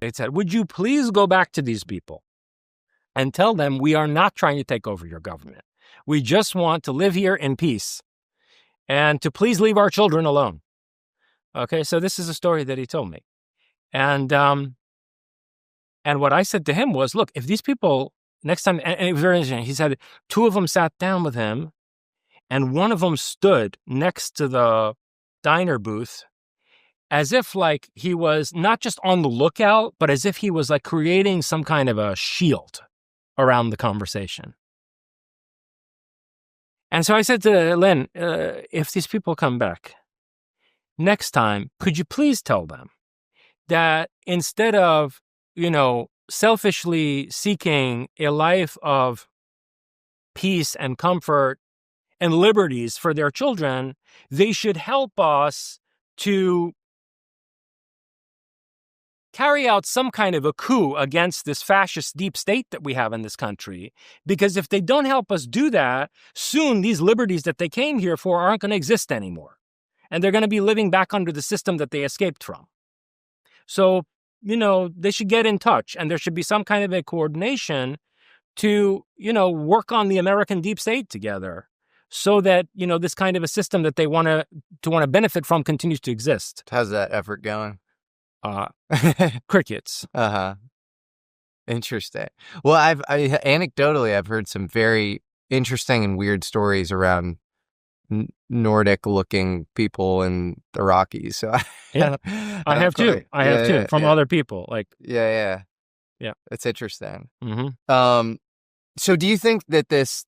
It said, would you please go back to these people and tell them we are not trying to take over your government. We just want to live here in peace and to please leave our children alone. Okay, so this is a story that he told me. And what I said to him was, look, if these people next time, and it was very interesting, he said 2 of them sat down with him and one of them stood next to the diner booth as if like he was not just on the lookout, but as if he was like creating some kind of a shield around the conversation. And so I said to Lynn, if these people come back next time, could you please tell them that instead of, selfishly seeking a life of peace and comfort and liberties for their children, they should help us to carry out some kind of a coup against this fascist deep state that we have in this country. Because if they don't help us do that, soon these liberties that they came here for aren't going to exist anymore. And they're going to be living back under the system that they escaped from. So, they should get in touch and there should be some kind of a coordination to, work on the American deep state together so that, this kind of a system that they want to benefit from continues to exist. How's that effort going? Crickets. Interesting. Well, anecdotally, I've heard some very interesting and weird stories around Nordic-looking people in the Rockies. So I have too. From other people. Like yeah. It's interesting. Mm-hmm. So do you think that this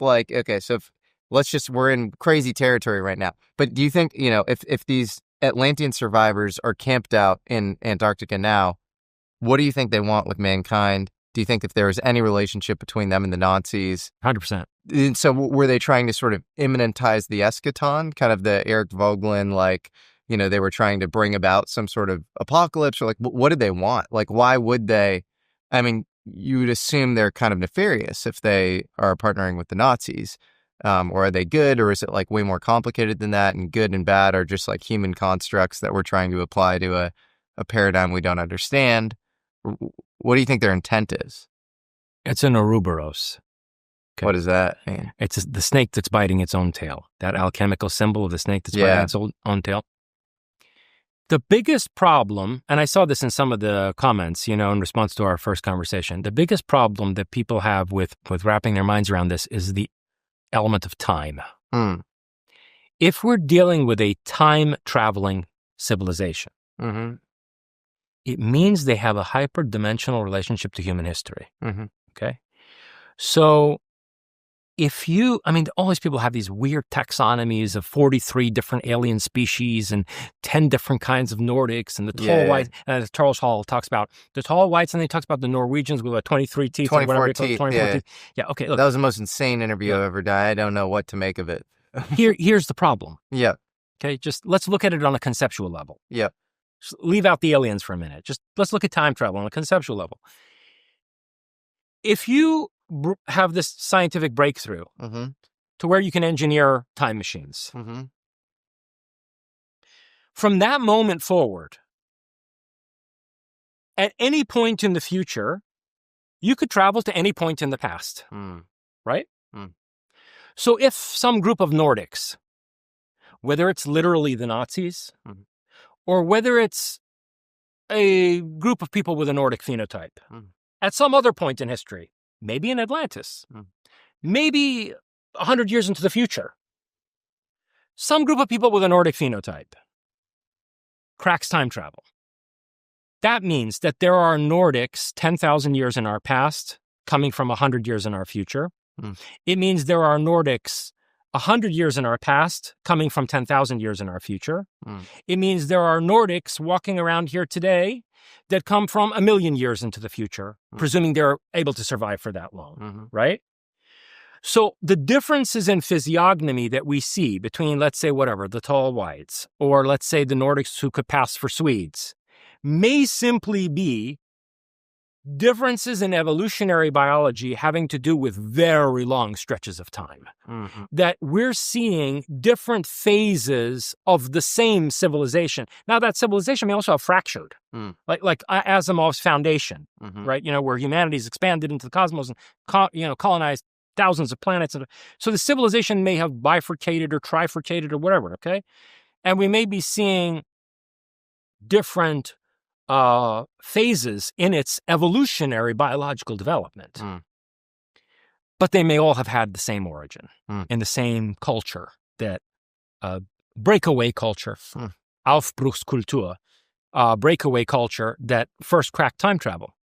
we're in crazy territory right now, but do you think, if these Atlantean survivors are camped out in Antarctica now, what do you think they want with mankind? Do you think if there was any relationship between them and the Nazis? 100%. And so were they trying to sort of immanentize the eschaton, kind of the Eric Vogelin, they were trying to bring about some sort of apocalypse, or what did they want? Why would they? I mean, you would assume they're kind of nefarious if they are partnering with the Nazis. Or are they good, or is it way more complicated than that, and good and bad are just human constructs that we're trying to apply to a paradigm we don't understand? What do you think their intent is? It's an Ouroboros. Okay. What does that mean? It's the snake that's biting its own tail. That alchemical symbol of the snake that's biting its own tail. The biggest problem, and I saw this in some of the comments, in response to our first conversation, the biggest problem that people have with wrapping their minds around this is the element of time. If we're dealing with a time-traveling civilization, mm-hmm. it means they have a hyper-dimensional relationship to human history. Mm-hmm. Okay? So all these people have these weird taxonomies of 43 different alien species and 10 different kinds of Nordics and the tall whites. And Charles Hall talks about the tall whites, and then he talks about the Norwegians with 23 teeth. 24 teeth. Yeah, okay, look. That was the most insane interview I've ever done. I don't know what to make of it. Here's the problem. Yeah. Okay, just let's look at it on a conceptual level. Yeah. Just leave out the aliens for a minute. Just let's look at time travel on a conceptual level. If you have this scientific breakthrough mm-hmm. to where you can engineer time machines, mm-hmm. from that moment forward, at any point in the future, you could travel to any point in the past, right? So if some group of Nordics, whether it's literally the Nazis, or whether it's a group of people with a Nordic phenotype, at some other point in history, maybe in Atlantis, maybe 100 years into the future, some group of people with a Nordic phenotype cracks time travel. That means that there are Nordics 10,000 years in our past coming from 100 years in our future. It means there are Nordics 100 years in our past coming from 10,000 years in our future. It means there are Nordics walking around here today that come from 1 million years into the future, presuming they're able to survive for that long, right? So the differences in physiognomy that we see between, let's say, the tall whites, or let's say the Nordics who could pass for Swedes, may simply be differences in evolutionary biology having to do with very long stretches of time. Mm-hmm. That we're seeing different phases of the same civilization. Now, that civilization may also have fractured, like Asimov's foundation, right? Where humanity's expanded into the cosmos and colonized thousands of planets. So the civilization may have bifurcated or trifurcated or whatever, okay? And we may be seeing different phases in its evolutionary biological development. But they may all have had the same origin in the same culture, that breakaway culture, Aufbruchskultur, breakaway culture that first cracked time travel.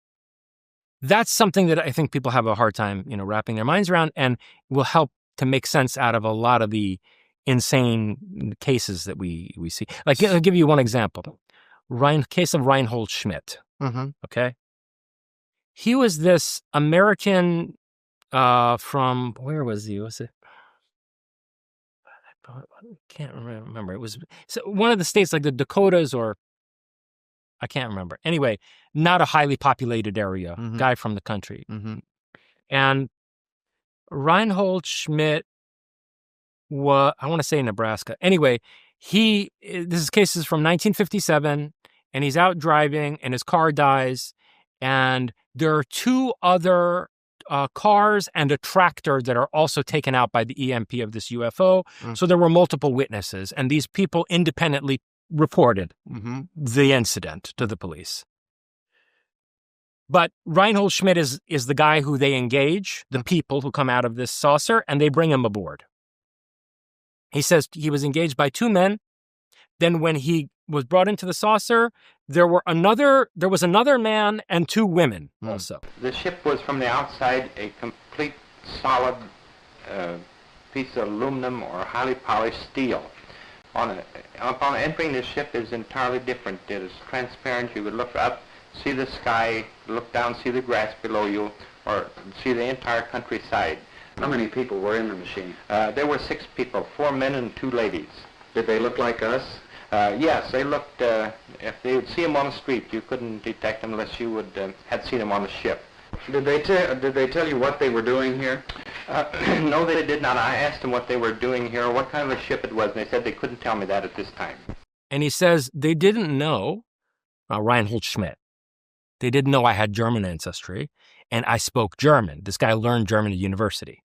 That's something that I think people have a hard time, wrapping their minds around, and will help to make sense out of a lot of the insane cases that we see. Like, I'll give you one example. Case of Reinhold Schmidt. Okay, he was this American from, where was he? Was it? I can't remember. It was one of the states, like the Dakotas, or I can't remember. Anyway, not a highly populated area. Guy from the country, and Reinhold Schmidt was, I want to say, Nebraska. Anyway, this case is from 1957, and he's out driving, and his car dies, and there are two other cars and a tractor that are also taken out by the EMP of this UFO. So there were multiple witnesses, and these people independently reported the incident to the police. But Reinhold Schmidt is the guy who they engage, the people who come out of this saucer, and they bring him aboard. He says he was engaged by two men. Then when he was brought into the saucer, there was another man and two women also. The ship was from the outside a complete solid piece of aluminum or highly polished steel. Upon entering the ship is entirely different. It is transparent. You would look up, see the sky, look down, see the grass below you, or see the entire countryside. How many people were in the machine? There were 6 people, 4 men and 2 ladies. Did they look like us? Yes, they looked, if they would see them on the street, you couldn't detect them unless you had seen them on the ship. Did they tell you what they were doing here? No, they did not. I asked them what they were doing here, what kind of a ship it was, and they said they couldn't tell me that at this time. And he says they didn't know, Reinhold Schmidt, they didn't know I had German ancestry, and I spoke German. This guy learned German at university.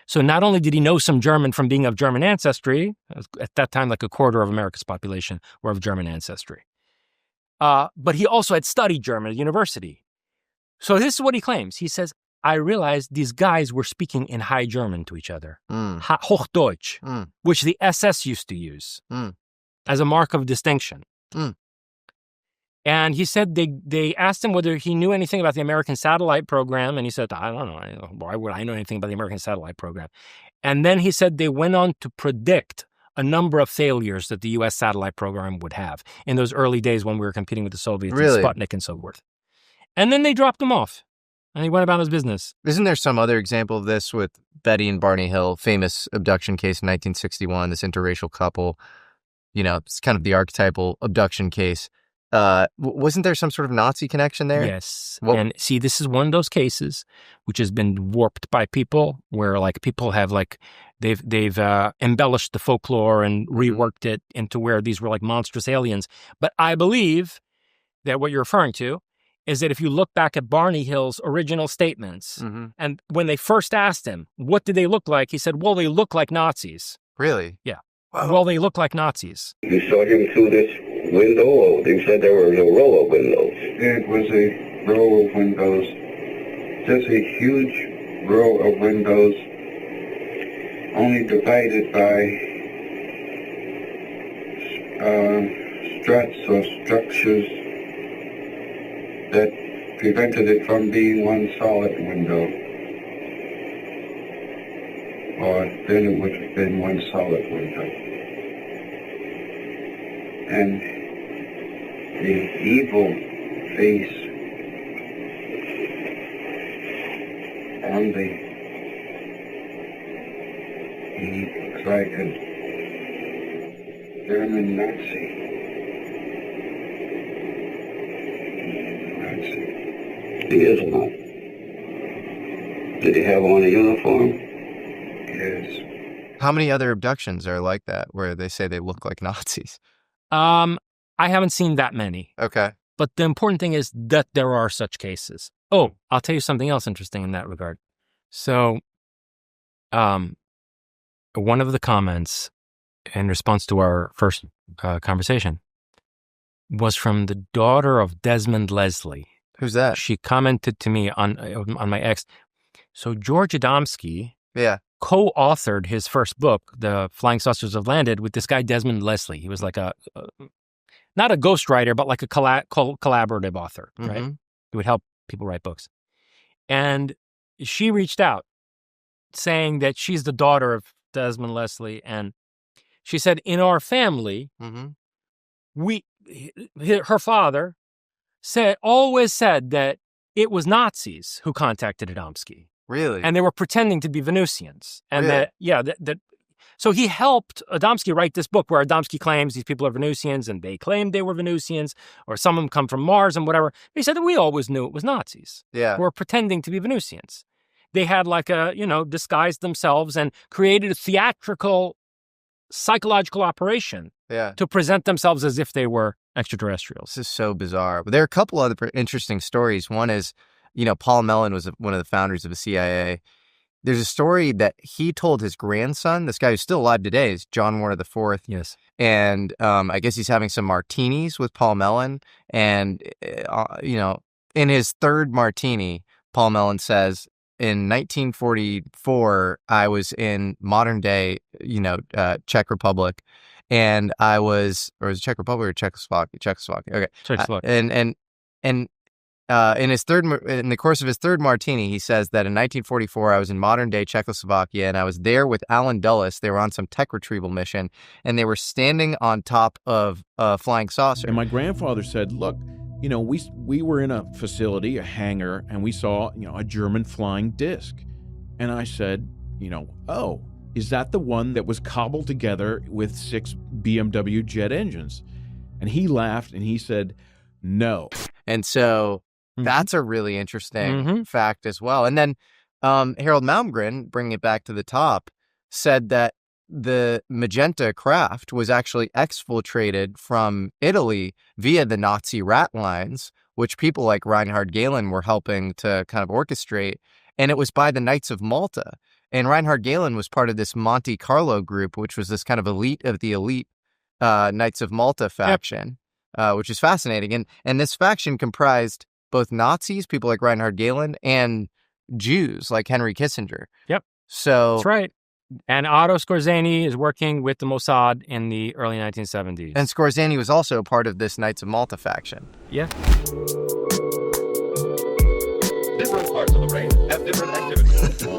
So not only did he know some German from being of German ancestry, at that time like a quarter of America's population were of German ancestry, but he also had studied German at university. So this is what he claims. He says, I realized these guys were speaking in High German to each other, Hochdeutsch, which the SS used to use as a mark of distinction. And he said they asked him whether he knew anything about the American satellite program. And he said, I don't know. Why would I know anything about the American satellite program? And then he said they went on to predict a number of failures that the U.S. satellite program would have in those early days when we were competing with the Soviets, Really? and Sputnik and so forth. And then they dropped him off, and he went about his business. Isn't there some other example of this with Betty and Barney Hill, famous abduction case in 1961, this interracial couple? It's kind of the archetypal abduction case. Wasn't there some sort of Nazi connection there? Yes. And see, this is one of those cases which has been warped by people, where like people have they've embellished the folklore and reworked it into where these were like monstrous aliens. But I believe that what you're referring to is that if you look back at Barney Hill's original statements, and when they first asked him, what did they look like? He said, well, they look like Nazis. Really? Yeah. Wow. Well, they look like Nazis. You saw him through this window, or you said there was a row of windows? It was a row of windows. Just a huge row of windows, only divided by struts or structures that prevented it from being one solid window. Or then it would have been one solid window. And the evil face on he looks like a German Nazi. Nazi, isn't it? Did he have on a uniform? Yes. How many other abductions are like that where they say they look like Nazis? I haven't seen that many. Okay. But the important thing is that there are such cases. Oh, I'll tell you something else interesting in that regard. So, one of the comments in response to our first conversation was from the daughter of Desmond Leslie. Who's that? She commented to me on my ex. So George Adamski Yeah. co-authored his first book, The Flying Saucers Have Landed, with this guy Desmond Leslie. He was like not a ghostwriter, but like a collaborative author, right? Mm-hmm. He would help people write books. And she reached out saying that she's the daughter of Desmond Leslie. And she said, in our family, her father always said that it was Nazis who contacted Adamski. Really? And they were pretending to be Venusians. And Really? So he helped Adamski write this book where Adamski claims these people are Venusians and they claimed they were Venusians, or some of them come from Mars and whatever. He said that we always knew it was Nazis who were pretending to be Venusians. They had disguised themselves and created a theatrical psychological operation to present themselves as if they were extraterrestrials. This is so bizarre. But there are a couple other interesting stories. One is, Paul Mellon was one of the founders of the CIA. There's a story that he told his grandson, this guy who's still alive today, is John Warner IV. Yes. And I guess he's having some martinis with Paul Mellon. And, in his third martini, Paul Mellon says, in 1944, I was in modern day, Czech Republic. And I was, or was it Czech Republic or Czechoslovakia? Czechoslovakia. Okay. Czechoslovakia. In the course of his third martini, he says that in 1944, I was in modern day Czechoslovakia and I was there with Alan Dulles. They were on some tech retrieval mission and they were standing on top of a flying saucer. And my grandfather said, look, we were in a facility, a hangar, and we saw, a German flying disc. And I said, oh, is that the one that was cobbled together with 6 BMW jet engines? And he laughed and he said, no. And so that's a really interesting fact as well. And then Harold Malmgren, bringing it back to the top, said that the Magenta craft was actually exfiltrated from Italy via the Nazi rat lines, which people like Reinhard Gehlen were helping to kind of orchestrate. And it was by the Knights of Malta. And Reinhard Gehlen was part of this Monte Carlo group, which was this kind of elite of the elite Knights of Malta faction, which is fascinating. And this faction comprised both Nazis, people like Reinhard Gehlen, and Jews like Henry Kissinger. Yep. So that's right. And Otto Skorzeny is working with the Mossad in the early 1970s. And Skorzeny was also part of this Knights of Malta faction. Yeah. Different parts of the brain have different activities.